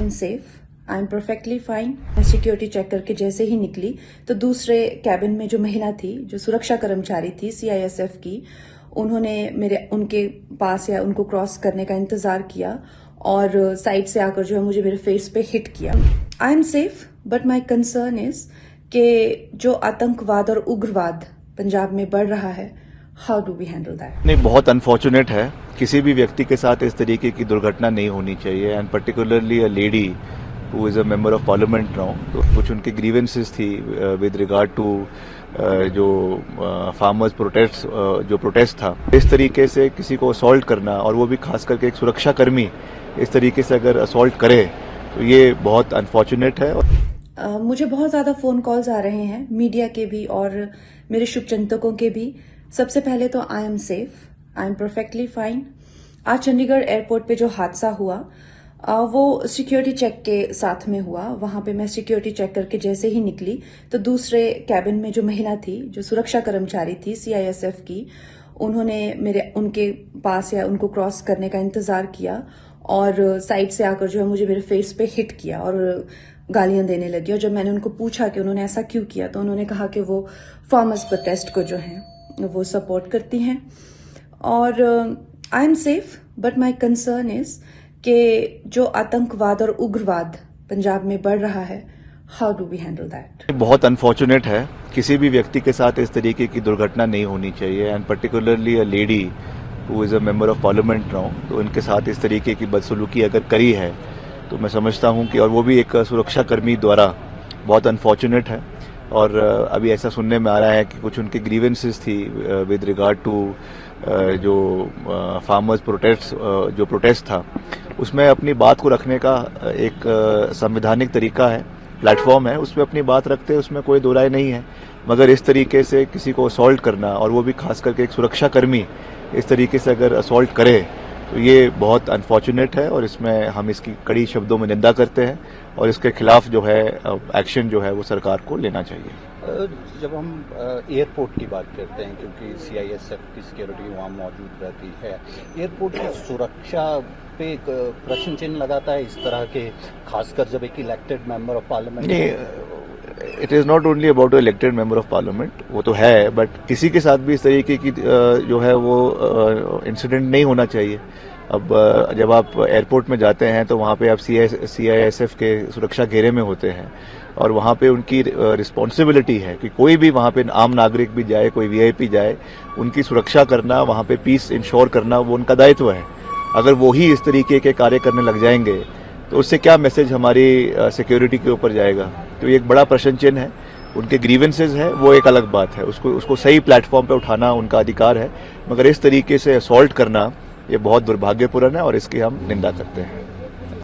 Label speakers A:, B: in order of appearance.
A: Am safe, I am perfectly fine. मैं security check करके जैसे ही निकली तो दूसरे कैबिन में जो महिला थी, जो सुरक्षा कर्मचारी थी सीआईएसएफ की, उन्होंने उनके पास या उनको क्रॉस करने का इंतजार किया और साइड से आकर जो है मुझे मेरे फेस पे हिट किया। I am safe but my concern is कि जो आतंकवाद और उग्रवाद पंजाब में बढ़ रहा है, how do we handle that?
B: नहीं, बहुत अनफॉर्चुनेट है। किसी भी व्यक्ति के साथ इस तरीके की दुर्घटना नहीं होनी चाहिए, and particularly a lady who is a member of parliament now. तो कुछ उनकी ग्रीवेंसेस थी विद रिगार्ड टू जो फार्मर्स प्रोटेस्ट था। इस तरीके से किसी को असॉल्ट करना, और वो भी खास करके एक सुरक्षा कर्मी इस तरीके से अगर असॉल्ट करे तो ये बहुत अनफॉर्चुनेट है।
A: मुझे बहुत ज्यादा फोन कॉल्स आ रहे हैं, मीडिया के भी और मेरे शुभचिंतकों के भी। सबसे पहले तो I am safe, I am perfectly fine. आज चंडीगढ़ एयरपोर्ट पे जो हादसा हुआ वो सिक्योरिटी चेक के साथ में हुआ। वहां पे मैं सिक्योरिटी चेक करके जैसे ही निकली तो दूसरे कैबिन में जो महिला थी, जो सुरक्षा कर्मचारी थी सीआईएसएफ की, उन्होंने उनके पास या उनको क्रॉस करने का इंतजार किया और साइड से आकर जो है मुझे मेरे फेस पे हिट किया और गालियां देने लगी। और जब मैंने उनको पूछा कि उन्होंने ऐसा क्यों किया, तो उन्होंने कहा कि वो फार्मर्स प्रोटेस्ट को जो है वो सपोर्ट करती हैं। और I am safe but my concern is कि जो आतंकवाद और उग्रवाद पंजाब में बढ़ रहा है, how do we handle that?
B: बहुत अनफॉर्चुनेट है। किसी भी व्यक्ति के साथ इस तरीके की दुर्घटना नहीं होनी चाहिए, and particularly a lady who is a member of parliament now. तो उनके साथ इस तरीके की बदसलूकी अगर करी है तो मैं समझता हूं कि, और वो भी एक सुरक्षा कर्मी द्वारा, बहुत अनफॉर्चुनेट है। और अभी ऐसा सुनने में आ रहा है कि कुछ उनकी ग्रीवेंसेस थी विद रिगार्ड टू जो फार्मर्स प्रोटेस्ट था, उसमें अपनी बात को रखने का एक संवैधानिक तरीका है, प्लेटफॉर्म है, उसमें अपनी बात रखते हैं, उसमें कोई दो राय नहीं है। मगर इस तरीके से किसी को असॉल्ट करना, और वो भी खास करके एक सुरक्षा कर्मी इस तरीके से अगर असॉल्ट करे तो ये बहुत अनफॉर्चुनेट है, और इसमें हम इसकी कड़ी शब्दों में निंदा करते हैं और इसके खिलाफ जो है एक्शन जो है वो सरकार को लेना चाहिए।
C: जब हम एयरपोर्ट की बात करते हैं, क्योंकि सीआईएसएफ की सिक्योरिटी वहाँ मौजूद रहती है, एयरपोर्ट की सुरक्षा पे एक प्रश्न चिन्ह लगाता है इस तरह के, खासकर जब एक elected member of parliament.
B: It is not only about elected member of parliament, वो तो है, बट किसी के साथ भी इस तरीके की जो है वो इंसिडेंट नहीं होना चाहिए। अब जब आप एयरपोर्ट में जाते हैं तो वहाँ पे आप सीआईएसएफ के सुरक्षा घेरे में होते हैं, और वहाँ पे उनकी रिस्पॉन्सिबिलिटी है कि कोई भी वहाँ पे आम नागरिक भी जाए, कोई वीआईपी जाए, उनकी सुरक्षा करना, वहाँ पे पीस इंश्योर करना, वो उनका दायित्व है। अगर वो ही इस तरीके के कार्य करने लग जाएंगे तो उससे क्या मैसेज हमारी सिक्योरिटी के ऊपर जाएगा? तो ये एक बड़ा प्रश्न चिन्ह है। उनके ग्रीवेंसेज है वो एक अलग बात है, उसको सही प्लेटफॉर्म पे उठाना उनका अधिकार है, मगर इस तरीके से असॉल्ट करना ये बहुत दुर्भाग्यपूर्ण है और इसकी हम निंदा करते हैं।